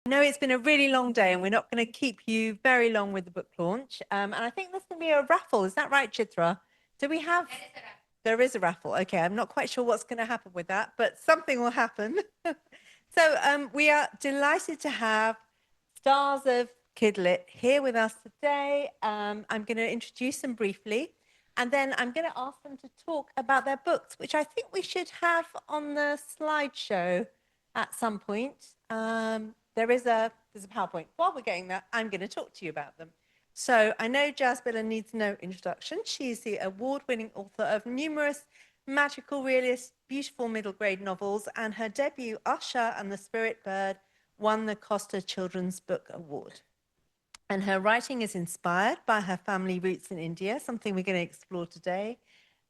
know it's been a really long day and we're not going to keep you very long with the book launch. And I think there's going to be a raffle. Is that right, Chitra? Do we have? There is a raffle. Okay, I'm not quite sure what's going to happen with that, but something will happen. So we are delighted to have stars of Kidlit here with us today. I'm going to introduce them briefly, and then I'm going to ask them to talk about their books, which I think we should have on the slideshow at some point. There's a PowerPoint. While we're getting that, I'm going to talk to you about them. So I know Jasbinder needs no introduction. She's the award-winning author of numerous magical, realist, beautiful middle grade novels, and her debut, Usher and the Spirit Bird, won the Costa Children's Book Award. And her writing is inspired by her family roots in India, something we're going to explore today.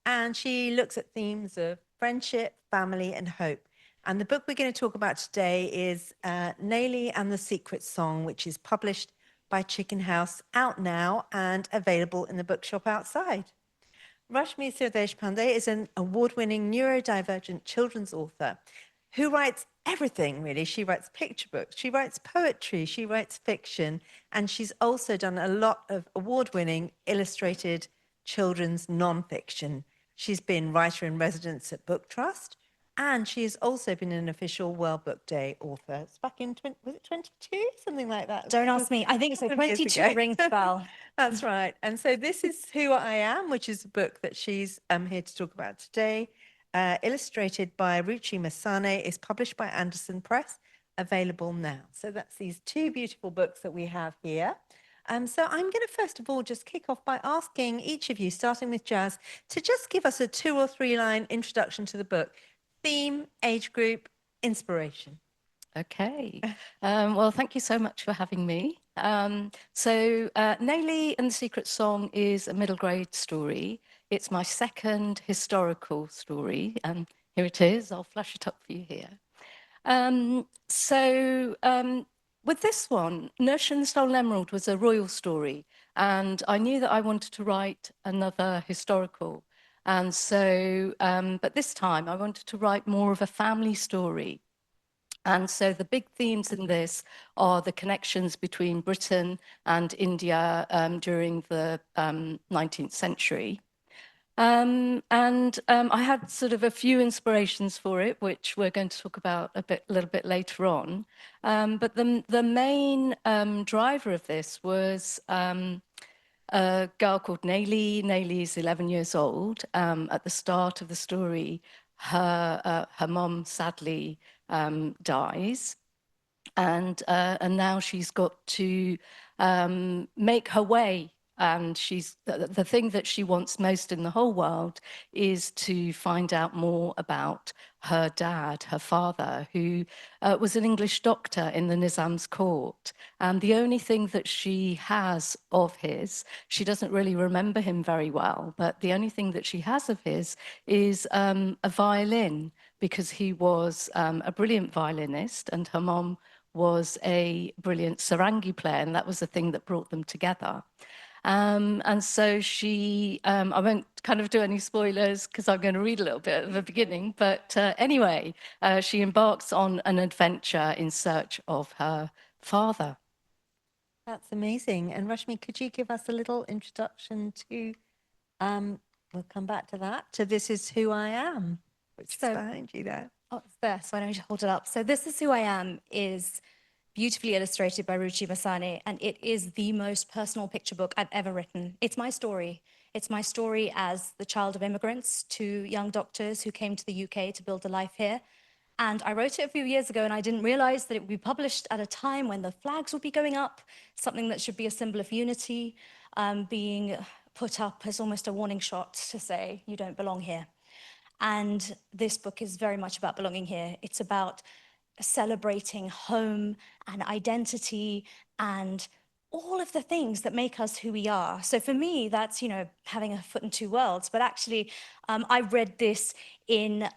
And she looks at themes of friendship, family, and hope. And the book we're going to talk about today is Ralleigh and the Secret Song, which is published by Chicken House, out now and available in the bookshop outside. Rashmi Sirdeshpande is an award-winning neurodivergent children's author who writes everything, really. She writes picture books, she writes poetry, she writes fiction, and she's also done a lot of award-winning illustrated children's non-fiction. She's been writer-in-residence at Book Trust, and she has also been an official World Book Day author. It's back in, was it 22? Something like that. Don't ask me. I think so. 22 rings the bell. That's right. And so this is Who I Am, which is a book that she's here to talk about today. Illustrated by Ruchi Masane, is published by Anderson Press, available now. So that's these two beautiful books that we have here. So I'm going to first of all just kick off by asking each of you, starting with Jazz, to just give us a 2 or 3 line introduction to the book. Theme, age group, inspiration. Okay. Well, thank you so much for having me. Ralleigh and the Secret Song is a middle grade story. It's my second historical story, and here it is. I'll flash it up for you here. With this one, Nurse and the Stolen Emerald was a royal story, and I knew that I wanted to write another historical. And so, but this time I wanted to write more of a family story. And so the big themes in this are the connections between Britain and India during the 19th century. I had sort of a few inspirations for it, which we're going to talk about a little bit later on. But the main driver of this was a girl called Ralleigh. Ralleigh is 11 years old. At the start of the story, her mom sadly dies, and now she's got to make her way. And she's the thing that she wants most in the whole world is to find out more about her dad, her father, who was an English doctor in the Nizam's court. And the only thing that she has of his, she doesn't really remember him very well, but the only thing that she has of his is a violin, because he was a brilliant violinist and her mom was a brilliant sarangi player, and that was the thing that brought them together. And so she, I won't kind of do any spoilers because I'm going to read a little bit at the beginning, but anyway, she embarks on an adventure in search of her father. That's amazing. And Rashmi, could you give us a little introduction to, we'll come back to that, to This Is Who I Am, which is behind you there. Oh, it's there, so I don't need to hold it up. So This Is Who I Am is beautifully illustrated by Ruchi Masane, and it is the most personal picture book I've ever written. It's my story. It's my story as the child of immigrants, 2 young doctors who came to the UK to build a life here. And I wrote it a few years ago, and I didn't realize that it would be published at a time when the flags would be going up, something that should be a symbol of unity, being put up as almost a warning shot to say, you don't belong here. And this book is very much about belonging here. It's about celebrating home and identity and all of the things that make us who we are. So for me, that's, you know, having a foot in 2 worlds. But actually, I read this in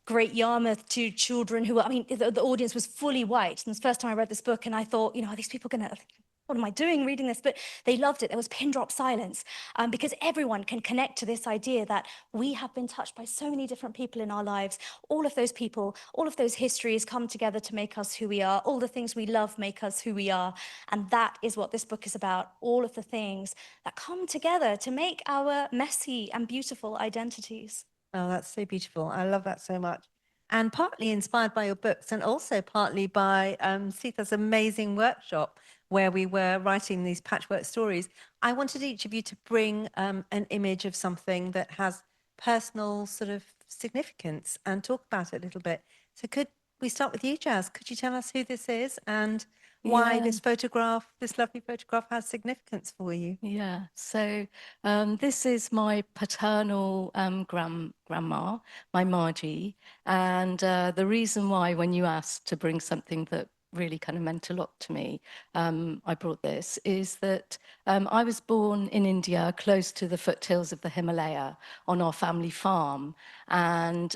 Great Yarmouth to children who were, I mean, the audience was fully white. And it's the first time I read this book, and I thought, you know, are these people going to, what am I doing reading this? But they loved it. There was pin drop silence, because everyone can connect to this idea that we have been touched by so many different people in our lives. All of those people, all of those histories come together to make us who we are. All the things we love make us who we are. And that is what this book is about. All of the things that come together to make our messy and beautiful identities. Oh, that's so beautiful. I love that so much. And partly inspired by your books and also partly by Sita's amazing workshop where we were writing these patchwork stories. I wanted each of you to bring an image of something that has personal sort of significance and talk about it a little bit. So could we start with you, Jazz? Could you tell us who this is and why Yeah. this photograph, this lovely photograph, has significance for you? Yeah, so this is my paternal grandma, my Margie, and the reason why, when you asked to bring something that really kind of meant a lot to me, I brought this, is that I was born in India, close to the foothills of the Himalaya, on our family farm, and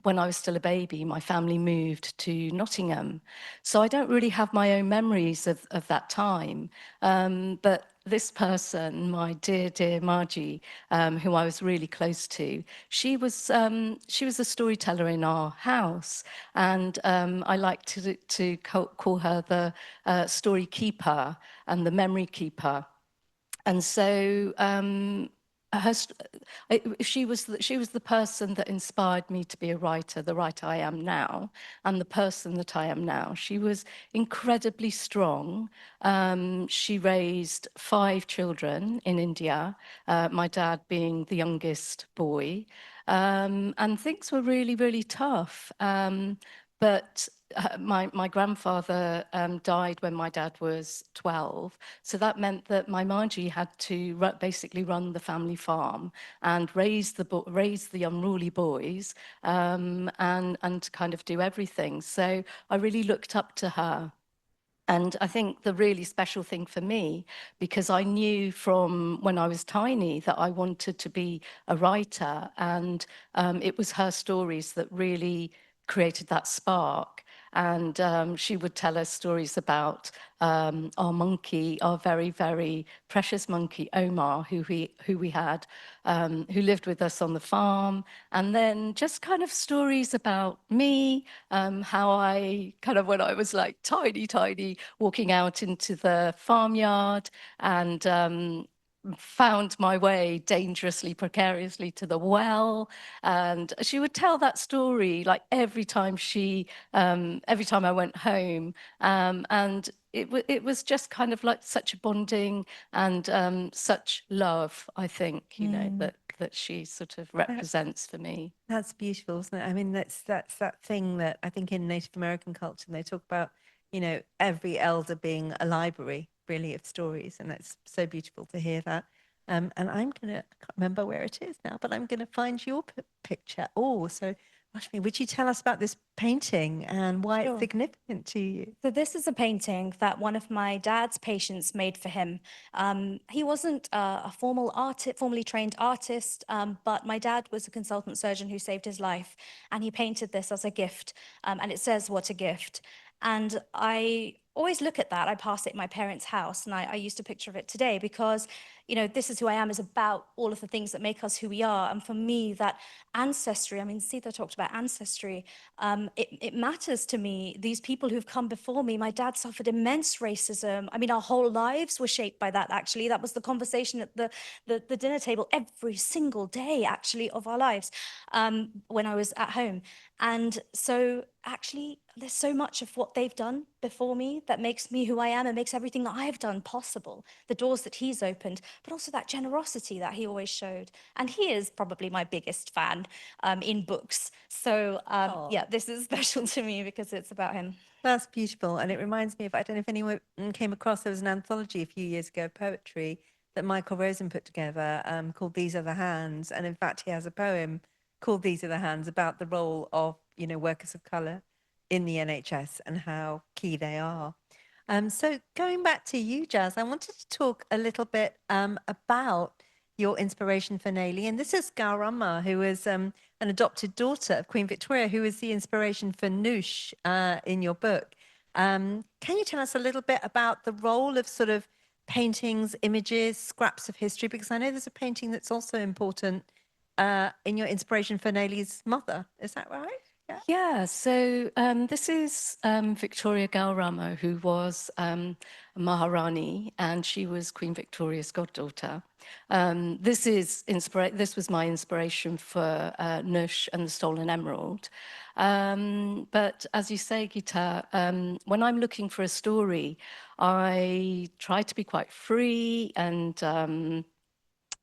when I was still a baby, my family moved to Nottingham. So I don't really have my own memories of that time. But this person, my dear Margie, who I was really close to, she was a storyteller in our house, and I like to call her the story keeper and the memory keeper. And so she was the person that inspired me to be a writer, the writer I am now, and the person that I am now. She was incredibly strong. She raised 5 children in India, my dad being the youngest boy, and things were really, really tough. But my grandfather died when my dad was 12. So that meant that my Margie had to basically run the family farm and raise the unruly boys, and kind of do everything. So I really looked up to her. And I think the really special thing for me, because I knew from when I was tiny that I wanted to be a writer, and it was her stories that really created that spark. And she would tell us stories about our monkey, our very, very precious monkey, Omar, who we had, who lived with us on the farm. And then just kind of stories about me, how I kind of, when I was like tiny, walking out into the farmyard and found my way dangerously, precariously to the well. And she would tell that story like every time I went home. And it was just kind of like such a bonding and such love, I think, that she sort of represents for me. That's beautiful, isn't it? I mean, that's that thing that I think in Native American culture, they talk about, every elder being a library, really, of stories. And that's so beautiful to hear that. And I can't remember where it is now, but I'm going to find your picture. Oh, so Rashmi, would you tell us about this painting and why Sure. it's significant to you? So this is a painting that one of my dad's patients made for him. He wasn't a formally trained artist, but my dad was a consultant surgeon who saved his life, and he painted this as a gift. And it says, "What a gift." And I always look at that. I pass it in my parents' house, and I used a picture of it today because, This Is Who I Am is about all of the things that make us who we are. And for me, that ancestry, I mean, Sita talked about ancestry. It matters to me. These people who've come before me, my dad suffered immense racism. I mean, our whole lives were shaped by that, actually. That was the conversation at the dinner table every single day, actually, of our lives, when I was at home. And so actually, there's so much of what they've done before me that makes me who I am and makes everything that I've done possible, the doors that he's opened, but also that generosity that he always showed. And he is probably my biggest fan in books. So yeah, this is special to me because it's about him. That's beautiful. And it reminds me of, I don't know if anyone came across, there was an anthology a few years ago, poetry, that Michael Rosen put together called These Are the Hands. And in fact, he has a poem called These Are the Hands about the role of, workers of colour in the NHS and how key they are. So going back to you, Jazz, I wanted to talk a little bit about your inspiration for Nayli. And this is Gaurama, who is an adopted daughter of Queen Victoria, who is the inspiration for Noosh in your book. Can you tell us a little bit about the role of sort of paintings, images, scraps of history? Because I know there's a painting that's also important in your inspiration for Nelly's mother. Is that right? Yeah. Yeah, so this is Victoria Gaurama, who was Maharani, and she was Queen Victoria's goddaughter. This was my inspiration for Nush and the Stolen Emerald. But as you say, Gita, when I'm looking for a story, I try to be quite free and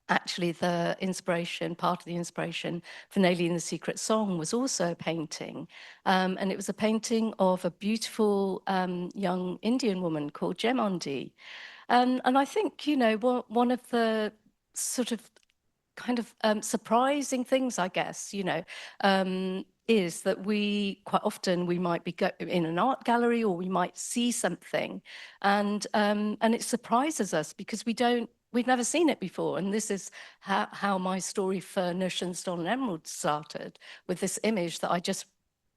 actually part of the inspiration for Nelly and the Secret Song was also a painting. And it was a painting of a beautiful young Indian woman called Gemondi. And I think, one of the sort of kind of surprising things, I guess, is that quite often we might be in an art gallery or we might see something and it surprises us because we've never seen it before. And this is how my story for Nush and Stolen Emerald started, with this image that I just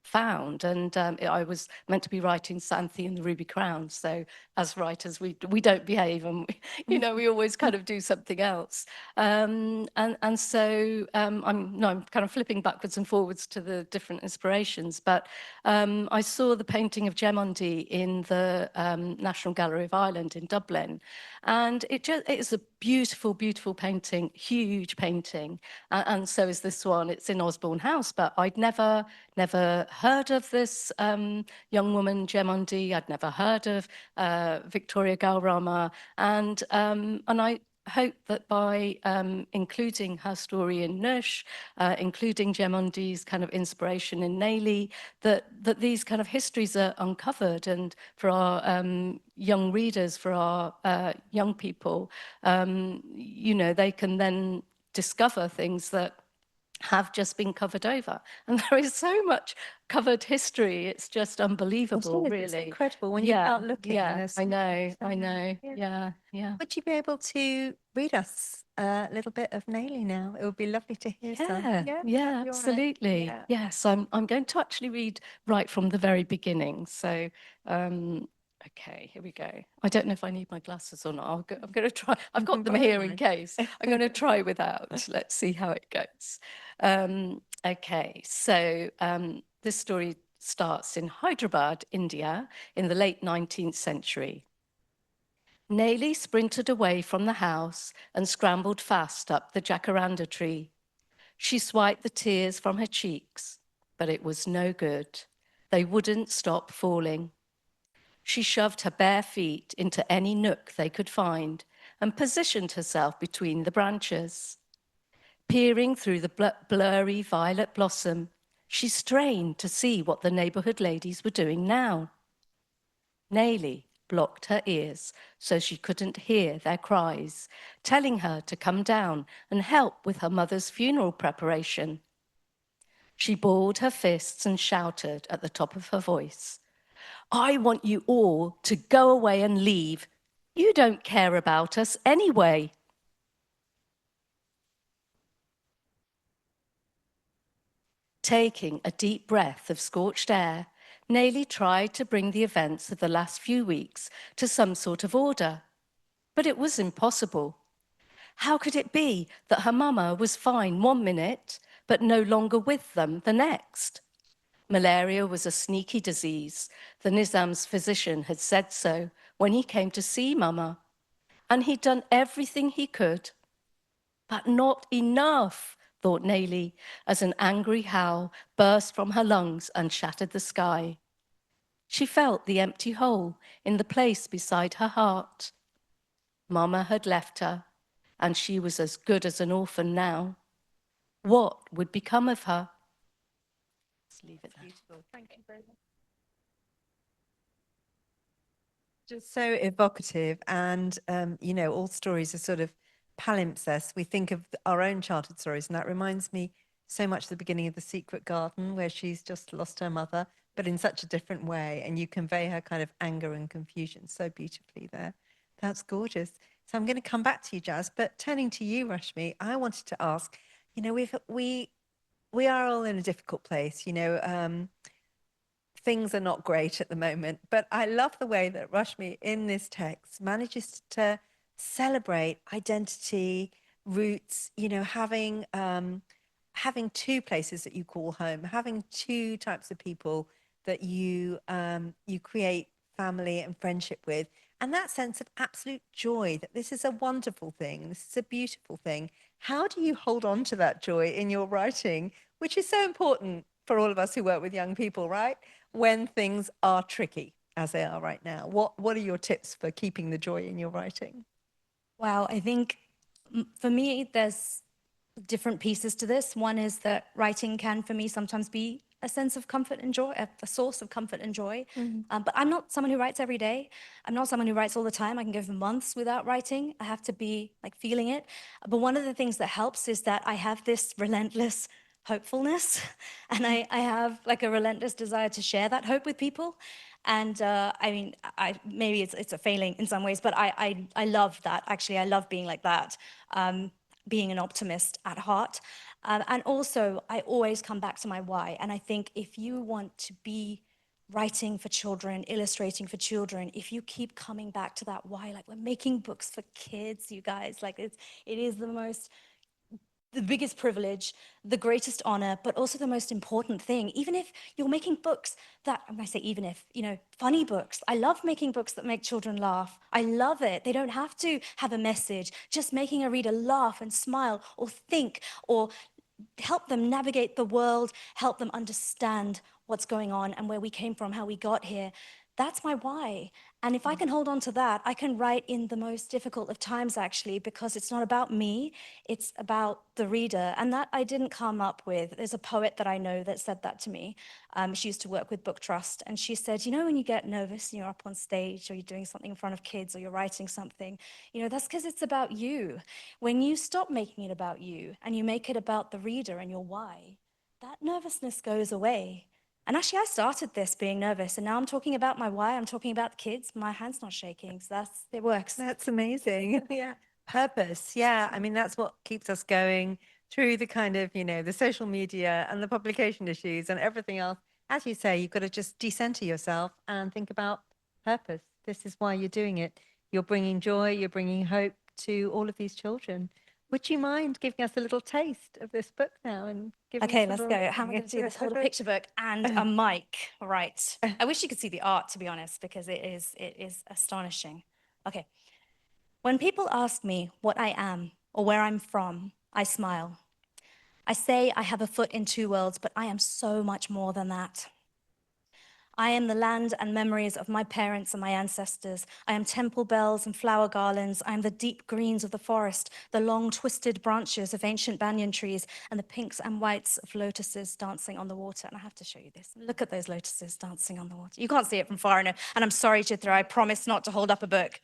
found. And I was meant to be writing Santhi and the Ruby Crown. So as writers, we don't behave, and we always kind of do something else. So I'm kind of flipping backwards and forwards to the different inspirations. But I saw the painting of Gemondi in the National Gallery of Ireland in Dublin, and it is a beautiful, beautiful painting, huge painting. And so is this one. It's in Osborne House, but I'd never heard of this young woman, Gemondi. I'd never heard of Victoria Gaurama. And I hope that by including her story in Nush, including Gemondi's kind of inspiration in Nelly, that these kind of histories are uncovered. And for our young readers, for our young people, they can then discover things that have just been covered over. And there is so much covered history. It's just unbelievable, really. It's incredible when you start looking. Yeah, I know. Yeah. Would you be able to read us a little bit of Nelly now? It would be lovely to hear some. Yeah, You're right. absolutely. Yeah. Yes, I'm going to actually read right from the very beginning. So, okay, here we go. I don't know if I need my glasses or not. I'm going to try. I've got them here in case. I'm going to try without. Let's see how it goes. Okay, so this story starts in Hyderabad, India, in the late 19th century. Nelly sprinted away from the house and scrambled fast up the jacaranda tree. She swiped the tears from her cheeks, but it was no good. They wouldn't stop falling. She shoved her bare feet into any nook they could find and positioned herself between the branches. Peering through the blurry violet blossom, she strained to see what the neighborhood ladies were doing now. Nelly blocked her ears so she couldn't hear their cries, telling her to come down and help with her mother's funeral preparation. She balled her fists and shouted at the top of her voice, "I want you all to go away and leave. You don't care about us anyway." Taking a deep breath of scorched air, Nelly tried to bring the events of the last few weeks to some sort of order. But it was impossible. How could it be that her mama was fine one minute, but no longer with them the next? Malaria was a sneaky disease. The Nizam's physician had said so when he came to see mama. And he'd done everything he could. But not enough, thought Nelly, as an angry howl burst from her lungs and shattered the sky. She felt the empty hole in the place beside her heart. Mama had left her, and she was as good as an orphan now. What would become of her? Let's leave it there. Beautiful. Thank you very much. Just so evocative, and all stories are sort of palimpsests. We think of our own childhood stories, and that reminds me so much of the beginning of The Secret Garden, where she's just lost her mother, but in such a different way, and you convey her kind of anger and confusion so beautifully there. That's gorgeous. So I'm going to come back to you, Jazz, but turning to you, Rashmi, I wanted to ask, we are all in a difficult place, things are not great at the moment, but I love the way that Rashmi in this text manages to celebrate identity, roots, you know, having two places that you call home, having two types of people that you create family and friendship with, and that sense of absolute joy that this is a wonderful thing, this is a beautiful thing. How do you hold on to that joy in your writing, which is so important for all of us who work with young people, right? When things are tricky, as they are right now. What are your tips for keeping the joy in your writing? Wow, I think for me, there's different pieces to this. One is that writing can, for me, sometimes be a sense of comfort and joy, a source of comfort and joy. But I'm not someone who writes every day. I'm not someone who writes all the time. I can go for months without writing. I have to be like feeling it. But one of the things that helps is that I have this relentless hopefulness, and I have like a relentless desire to share that hope with people. And I mean, maybe it's a failing in some ways, but I love that. Actually, I love being like that. Being an optimist at heart. And also, I always come back to my why. And I think if you want to be writing for children, illustrating for children, if you keep coming back to that why, like we're making books for kids, you guys, like it is the biggest privilege, the greatest honor, but also the most important thing. Even if you're making books that, when I say even if, you know, funny books. I love making books that make children laugh. I love it. They don't have to have a message. Just making a reader laugh and smile or think or help them navigate the world, help them understand what's going on and where we came from, how we got here. That's my why. And if I can hold on to that, I can write in the most difficult of times, actually, because it's not about me, it's about the reader. And that I didn't come up with. There's a poet that I know that said that to me. She used to work with Book Trust. And she said, you know, when you get nervous and you're up on stage or you're doing something in front of kids or you're writing something, you know, that's because it's about you. When you stop making it about you and you make it about the reader and your why, that nervousness goes away. And actually, I started this being nervous, and now I'm talking about my why. I'm talking about the kids. My hand's not shaking, so it works. That's amazing. Yeah. Purpose. Yeah. I mean, that's what keeps us going through the kind of, you know, the social media and the publication issues and everything else. As you say, you've got to just decenter yourself and think about purpose. This is why you're doing it. You're bringing joy, you're bringing hope to all of these children. Would you mind giving us a little taste of this book now and giving Okay, us a let's little... go. How am I going to do this? Hold a picture book and a mic. Right. I wish you could see the art, to be honest, because it is astonishing. Okay. When people ask me what I am or where I'm from, I smile. I say I have a foot in two worlds, but I am so much more than that. I am the land and memories of my parents and my ancestors. I am temple bells and flower garlands. I am the deep greens of the forest, the long twisted branches of ancient banyan trees, and the pinks and whites of lotuses dancing on the water. And I have to show you this. Look at those lotuses dancing on the water. You can't see it from far enough. And I'm sorry, Chitra, I promise not to hold up a book.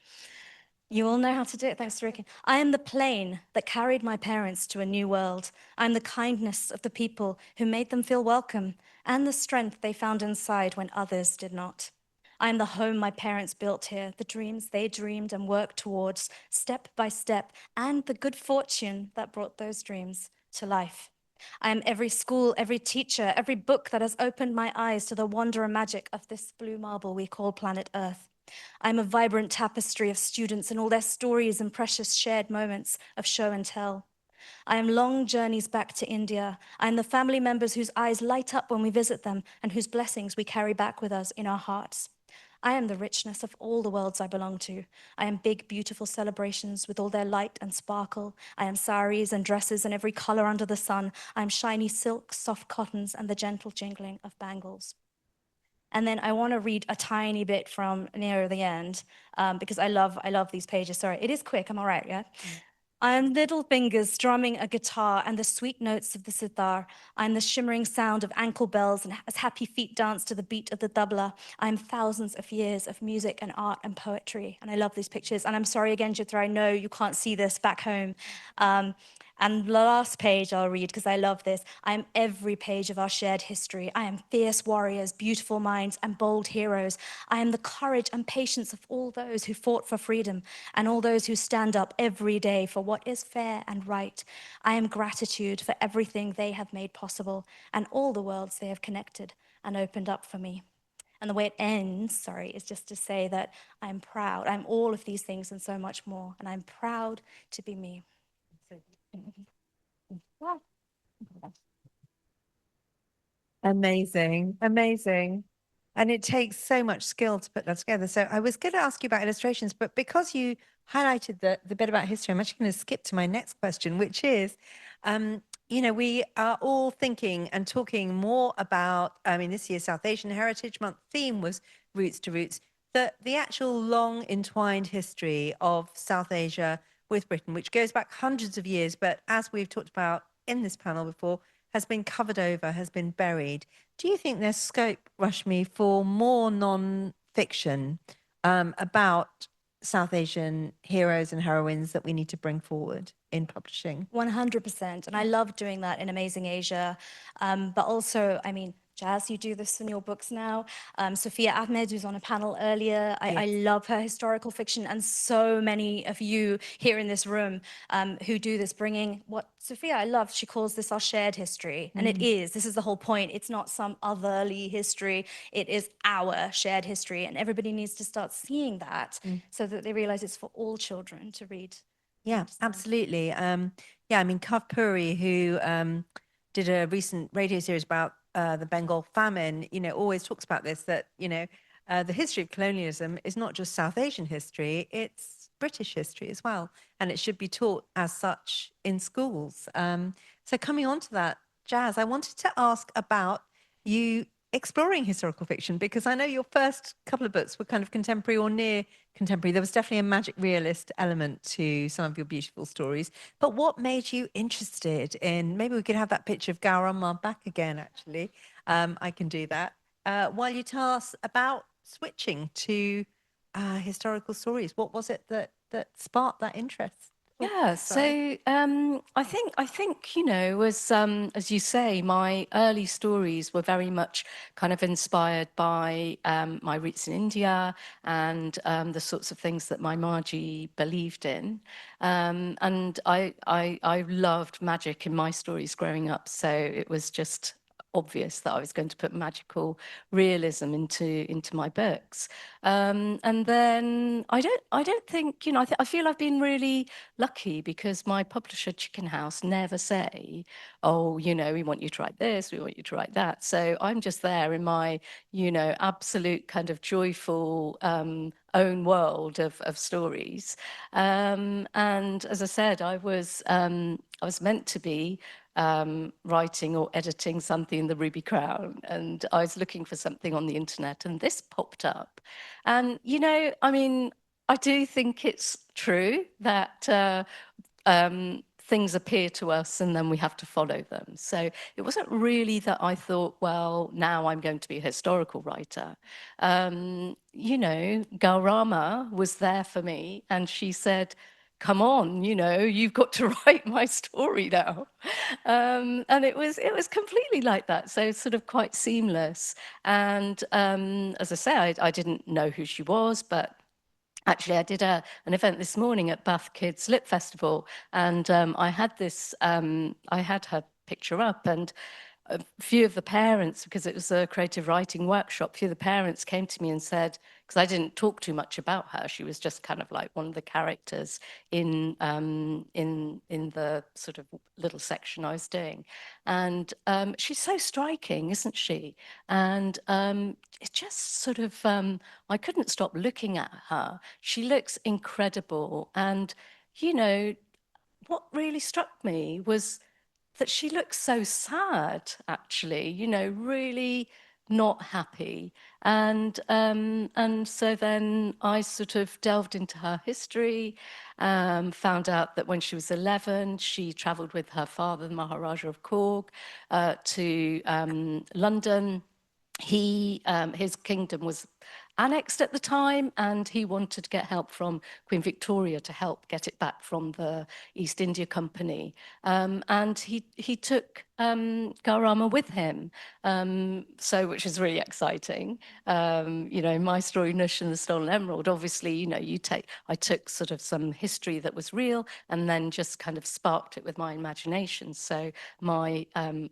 You all know how to do it, thanks to Ricky. I am the plane that carried my parents to a new world. I am the kindness of the people who made them feel welcome and the strength they found inside when others did not. I am the home my parents built here, the dreams they dreamed and worked towards, step by step, and the good fortune that brought those dreams to life. I am every school, every teacher, every book that has opened my eyes to the wonder and magic of this blue marble we call planet Earth. I'm a vibrant tapestry of students and all their stories and precious shared moments of show and tell. I am long journeys back to India. I am the family members whose eyes light up when we visit them and whose blessings we carry back with us in our hearts. I am the richness of all the worlds I belong to. I am big, beautiful celebrations with all their light and sparkle. I am saris and dresses in every color under the sun. I am shiny silks, soft cottons, and the gentle jingling of bangles. And then I want to read a tiny bit from near the end because I love these pages. Sorry, it is quick. I'm all right, yeah? I am little fingers strumming a guitar and the sweet notes of the sitar. I am the shimmering sound of ankle bells and as happy feet dance to the beat of the tabla. I am thousands of years of music and art and poetry. And I love these pictures. And I'm sorry again, Jitra, I know you can't see this back home. And the last page I'll read because I love this. I am every page of our shared history. I am fierce warriors, beautiful minds, and bold heroes. I am the courage and patience of all those who fought for freedom and all those who stand up every day for what is fair and right. I am gratitude for everything they have made possible and all the worlds they have connected and opened up for me. And the way it ends, sorry, is just to say that I'm proud. I'm all of these things and so much more. And I'm proud to be me. Amazing, amazing. And it takes so much skill to put that together. So I was going to ask you about illustrations, but because you highlighted the bit about history, I'm actually going to skip to my next question, which is, we are all thinking and talking more about, I mean, this year's South Asian Heritage Month theme was Roots to Roots, the actual long entwined history of South Asia with Britain, which goes back hundreds of years, but as we've talked about in this panel before, has been covered over, has been buried. Do you think there's scope, Rashmi, for more non-fiction about South Asian heroes and heroines that we need to bring forward in publishing? 100%. And I love doing that in Amazing Asia. But also, I mean, Jazz, you do this in your books now. Sophia Ahmed, who's on a panel earlier, I love her historical fiction, and so many of you here in this room who do this, bringing what Sophia, I love, she calls this our shared history. And it is, this is the whole point. It's not some otherly history. It is our shared history. And everybody needs to start seeing that so that they realize it's for all children to read. Yeah, absolutely. I mean, Kav Puri, who did a recent radio series about the Bengal famine, always talks about this, that, the history of colonialism is not just South Asian history, it's British history as well. And it should be taught as such in schools. So coming on to that, Jazz, I wanted to ask about you exploring historical fiction, because I know your first couple of books were kind of contemporary or near contemporary. There was definitely a magic realist element to some of your beautiful stories. But what made you interested in, maybe we could have that picture of Gaurama back again, actually. I can do that. While you tell us about switching to historical stories, what was it that sparked that interest? Oh, Yeah, sorry. so I think as you say, my early stories were very much kind of inspired by my roots in India and the sorts of things that my Margie believed in, and I loved magic in my stories growing up, so it was just obvious that I was going to put magical realism into my books. And then I don't think, I feel I've been really lucky because my publisher Chicken House never say, oh, we want you to write this, we want you to write that. So I'm just there in my, absolute kind of joyful own world of stories. And as I said, I was meant to be writing or editing something in the Ruby Crown, and I was looking for something on the internet, and this popped up. And I mean, I do think it's true that things appear to us and then we have to follow them. So it wasn't really that I thought, well, now I'm going to be a historical writer. Gaurama was there for me, and she said, come on, you've got to write my story now. And it was completely like that. So it's sort of quite seamless. And as I say, I didn't know who she was, but actually, I did an event this morning at Bath Kids Lit Festival, and I had her picture up, and a few of the parents, because it was a creative writing workshop, a few of the parents came to me and said, because I didn't talk too much about her, she was just kind of like one of the characters in the sort of little section I was doing, and she's so striking, isn't she? And it just sort of I couldn't stop looking at her. She looks incredible, and what really struck me was that she looks so sad, actually, really not happy. And so then I sort of delved into her history, found out that when she was 11, she traveled with her father, the Maharaja of Korg, to London. His kingdom was annexed at the time, and he wanted to get help from Queen Victoria to help get it back from the East India Company. And he took Gaurama with him, so which is really exciting. My story, Nush and the Stolen Emerald, obviously, I took sort of some history that was real and then just kind of sparked it with my imagination. So my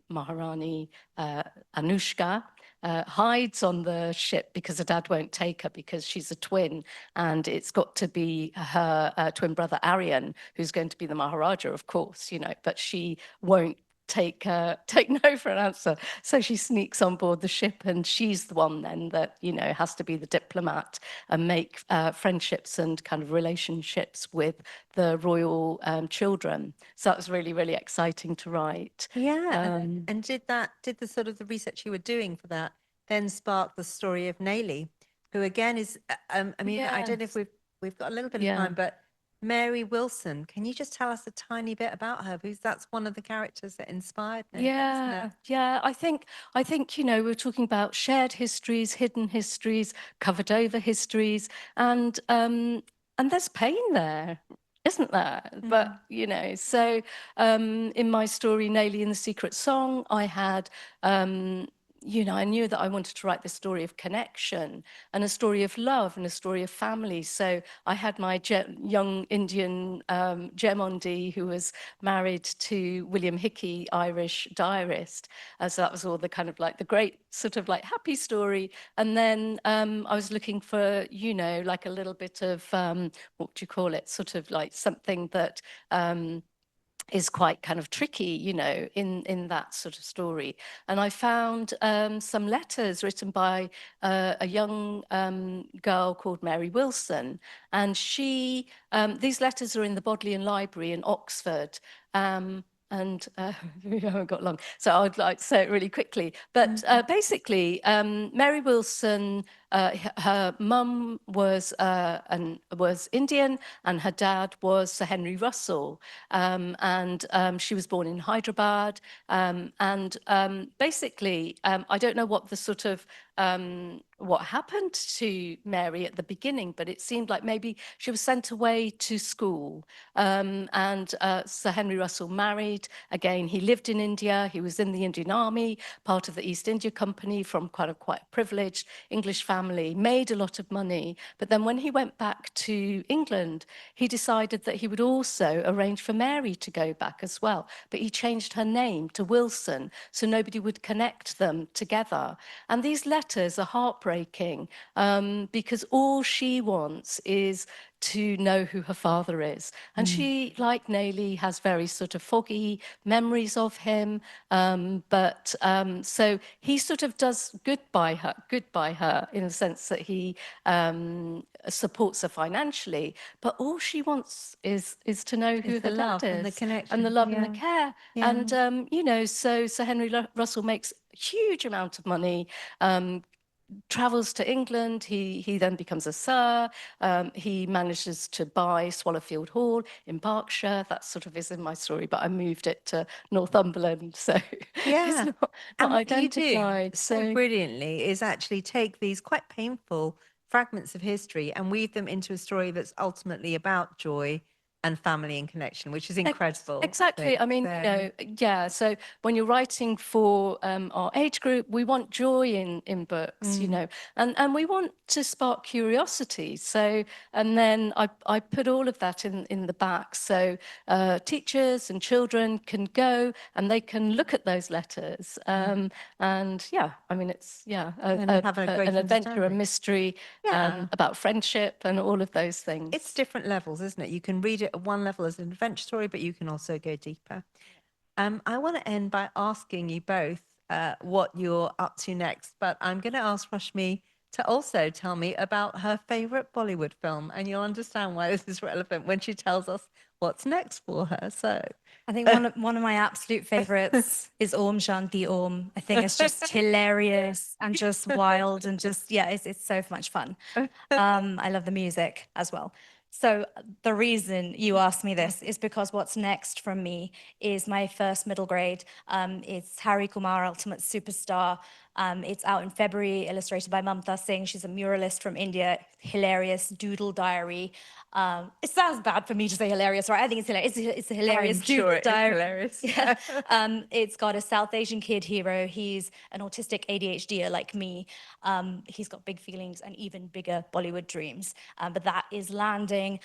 Maharani Anushka, hides on the ship because her dad won't take her because she's a twin, and it's got to be her twin brother Aryan who's going to be the Maharaja, of course, you know, but she won't take no for an answer. So she sneaks on board the ship, and she's the one then that, you know, has to be the diplomat and make friendships and kind of relationships with the royal children. So that was really, really exciting to write. Yeah. And did the sort of the research you were doing for that then spark the story of Nayli, who again is, I mean, I don't know if Yes. we've got a little bit of Yeah. time, but Mary Wilson, can you just tell us a tiny bit about her? Because that's one of the characters that inspired Nayli, isn't it? Yeah. I think, you know, we're talking about shared histories, hidden histories, covered over histories, and there's pain there, isn't there? But, you know, so in my story, Nayli and the Secret Song, I had you know, I knew that I wanted to write the story of connection and a story of love and a story of family. So I had my young Indian Gemondi, who was married to William Hickey, Irish diarist. So that was all the kind of like the great sort of like happy story. And then I was looking for, you know, like a little bit of, what do you call it? Sort of like something that is quite kind of tricky, you know, in that sort of story. And I found some letters written by a young girl called Mary Wilson. And she, these letters are in the Bodleian Library in Oxford. And we haven't got long, so I'd like to say it really quickly. But basically, Mary Wilson, her mum was Indian, and her dad was Sir Henry Russell, and she was born in Hyderabad. Basically, I don't know what the sort of what happened to Mary at the beginning, but it seemed like maybe she was sent away to school. And Sir Henry Russell married. Again, he lived in India. He was in the Indian Army, part of the East India Company, from quite a privileged English family, made a lot of money. But then when he went back to England, he decided that he would also arrange for Mary to go back as well. But he changed her name to Wilson so nobody would connect them together. And these letters are heartbreaking because all she wants is to know who her father is. And she, like Nayli, has very sort of foggy memories of him. So he sort of does good by her in the sense that he supports her financially. But all she wants is to know who the her love dad and the is, connection, and the love and yeah. the care. Yeah. And you know, so Sir Henry Russell makes a huge amount of money, travels to England. He then becomes a Sir. He manages to buy Swallowfield Hall in Berkshire. That sort of is in my story, but I moved it to Northumberland, so Yeah. it's not And what you identified. do so brilliantly is actually take these quite painful fragments of history and weave them into a story that's ultimately about joy and family and connection, which is incredible. Exactly. I mean, you know, yeah. So when you're writing for our age group, we want joy in books, you know, and we want to spark curiosity. So, and then I put all of that in the back, so teachers and children can go and they can look at those letters. And yeah, I mean, it's And have a great an adventure, a understanding. mystery, Yeah. about friendship and all of those things. It's different levels, isn't it? You can read it at one level as an adventure story, but you can also go deeper. I want to end by asking you both what you're up to next, but I'm going to ask Rashmi to also tell me about her favorite Bollywood film, and you'll understand why this is relevant when she tells us what's next for her. So I think one of my absolute favorites is Om Shanti Om. I think it's just hilarious and just wild and just, yeah, it's so much fun. I love the music as well. So the reason you asked me this is because what's next from me is my first middle grade. It's Harry Kumar, Ultimate Superstar. It's out in February, illustrated by Mamta Singh. She's a muralist from India. Hilarious doodle diary. It sounds bad for me to say hilarious, right? I think it's hilarious. It's a hilarious I'm doodle sure it is diary. hilarious. Yeah. It's got a South Asian kid hero. He's an autistic ADHDer like me. He's got big feelings and even bigger Bollywood dreams. But that is landing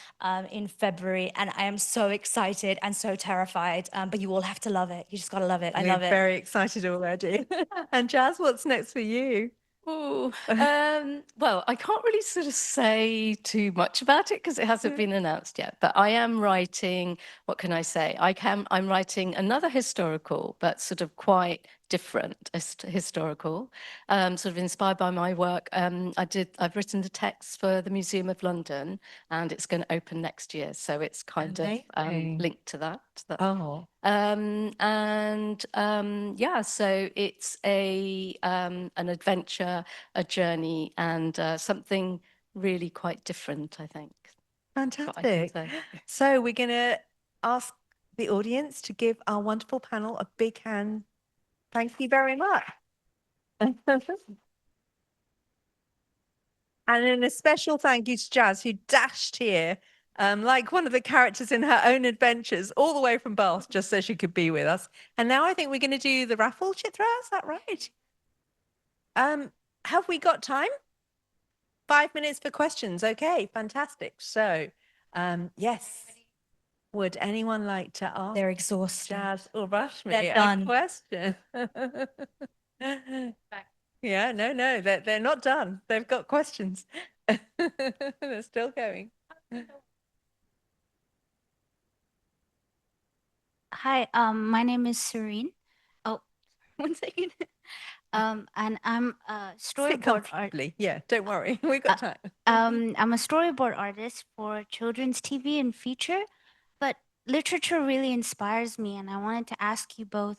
in February, and I am so excited and so terrified. But you all have to love it. You just got to love it. I love it. We're very excited already. And Jazz, what's What's next for you? Oh, well, I can't really sort of say too much about it because it hasn't been announced yet. But I am writing, what can I say? I'm writing another historical, but sort of quite different historical, sort of inspired by my work. I've written the text for the Museum of London, and it's going to open next year. So it's kind of Amazing. linked to that. Oh, Yeah, so it's an adventure, a journey, and something really quite different, I think. That's what I can fantastic. say. So we're going to ask the audience to give our wonderful panel a big hand. Thank you very much. And then a special thank you to Jazz, who dashed here like one of the characters in her own adventures, all the way from Bath, just so she could be with us. And now I think we're going to do the raffle, Chitra. Is that right? Have we got time? 5 minutes for questions. Okay, fantastic. So, yes. Would anyone like to ask They're exhausted. Jazz or Rashmi They're a done. question? Yeah, no, they're not done. They've got questions. They're still going. Hi, my name is Serene. Oh, one second. And I'm a Sit storyboard art. comfortably. Yeah, don't worry. We've got time. I'm a storyboard artist for children's TV and feature, but literature really inspires me, and I wanted to ask you both,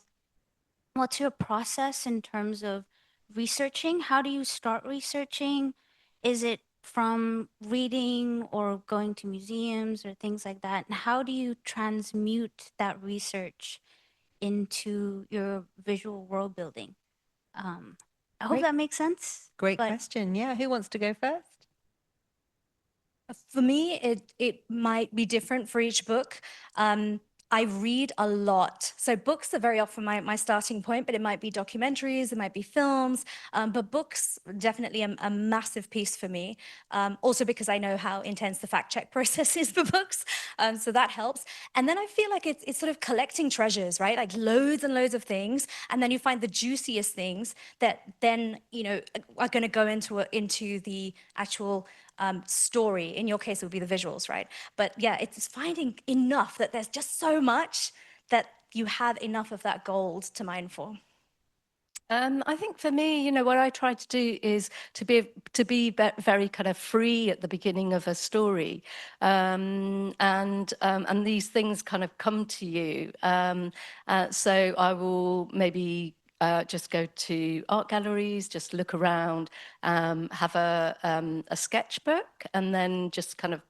what's your process in terms of researching? How do you start researching? Is it from reading or going to museums or things like that? And how do you transmute that research into your visual world building? I hope Great. that makes sense. Great but question. Yeah, who wants to go first? For me, it might be different for each book. I read a lot. So books are very often my starting point, but it might be documentaries, it might be films, but books definitely a massive piece for me. Also because I know how intense the fact check process is for books. So that helps. And then I feel like it's sort of collecting treasures, right? Like loads and loads of things. And then you find the juiciest things that then, are going to go into the actual story. In your case, it would be the visuals, right? But yeah, it's finding enough that there's just so much that you have enough of that gold to mine for. I think for me, what I try to do is to be very kind of free at the beginning of a story, and these things kind of come to you. So I will maybe just go to art galleries, just look around, have a sketchbook, and then just kind of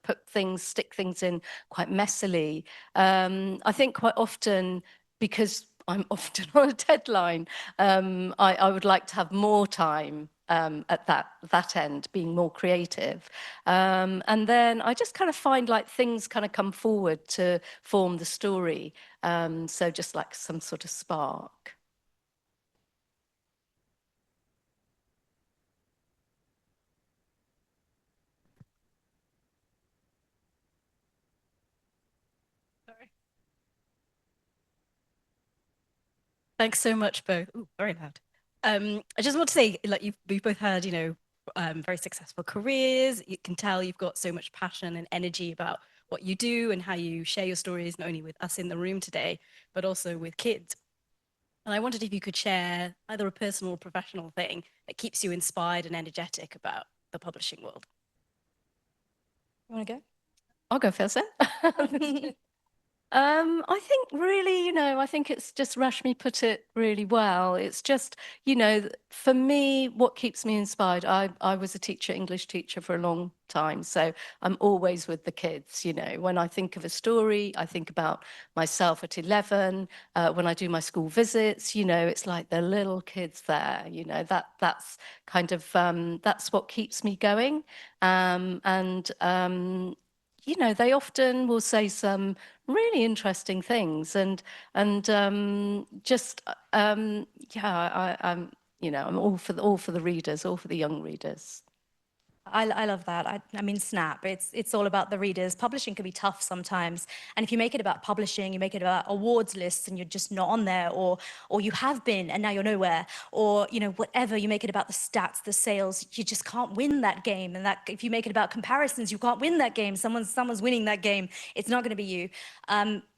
stick things in quite messily. I think quite often, because I'm often on a deadline, I would like to have more time at that end, being more creative. And then I just kind of find like things kind of come forward to form the story. So just like some sort of spark. Thanks so much, both. Ooh, very loud. I just want to say, like we've both had, very successful careers. You can tell you've got so much passion and energy about what you do and how you share your stories, not only with us in the room today, but also with kids. And I wondered if you could share either a personal or professional thing that keeps you inspired and energetic about the publishing world. You want to go? I'll go first then. I think really, I think it's just Rashmi put it really well. It's just, for me, what keeps me inspired, I was a teacher, English teacher for a long time. So I'm always with the kids, When I think of a story, I think about myself at 11. When I do my school visits, it's like the little kids there, that's kind of, that's what keeps me going. They often will say some really interesting things, and just yeah, I'm all for the readers, all for the young readers. I love that. I mean, snap. It's all about the readers. Publishing can be tough sometimes, and if you make it about publishing, you make it about awards lists, and you're just not on there, or you have been and now you're nowhere, or whatever. You make it about the stats, the sales. You just can't win that game. And that if you make it about comparisons, you can't win that game. Someone's winning that game. It's not going to be you.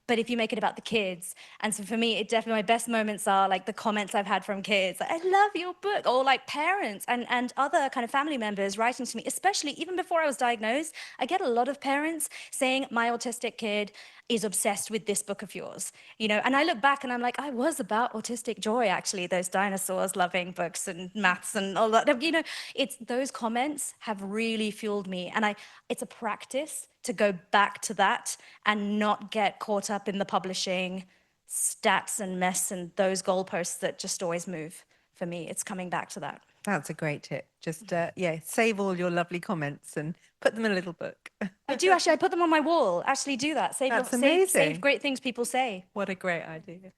But if you make it about the kids, and so for me, it definitely, my best moments are like the comments I've had from kids, like, I love your book, or like parents and other kind of family members writing to me, especially even before I was diagnosed. I get a lot of parents saying, my autistic kid is obsessed with this book of yours, and I look back and I'm like, I was about autistic joy, actually, those dinosaurs loving books and maths and all that, it's those comments have really fueled me. And it's a practice to go back to that and not get caught up in the publishing stats and mess and those goalposts that just always move. For me, it's coming back to that. That's a great tip. Just, save all your lovely comments and put them in a little book. I do actually, I put them on my wall. Actually do that. That's Save amazing. great things people say. What a great idea.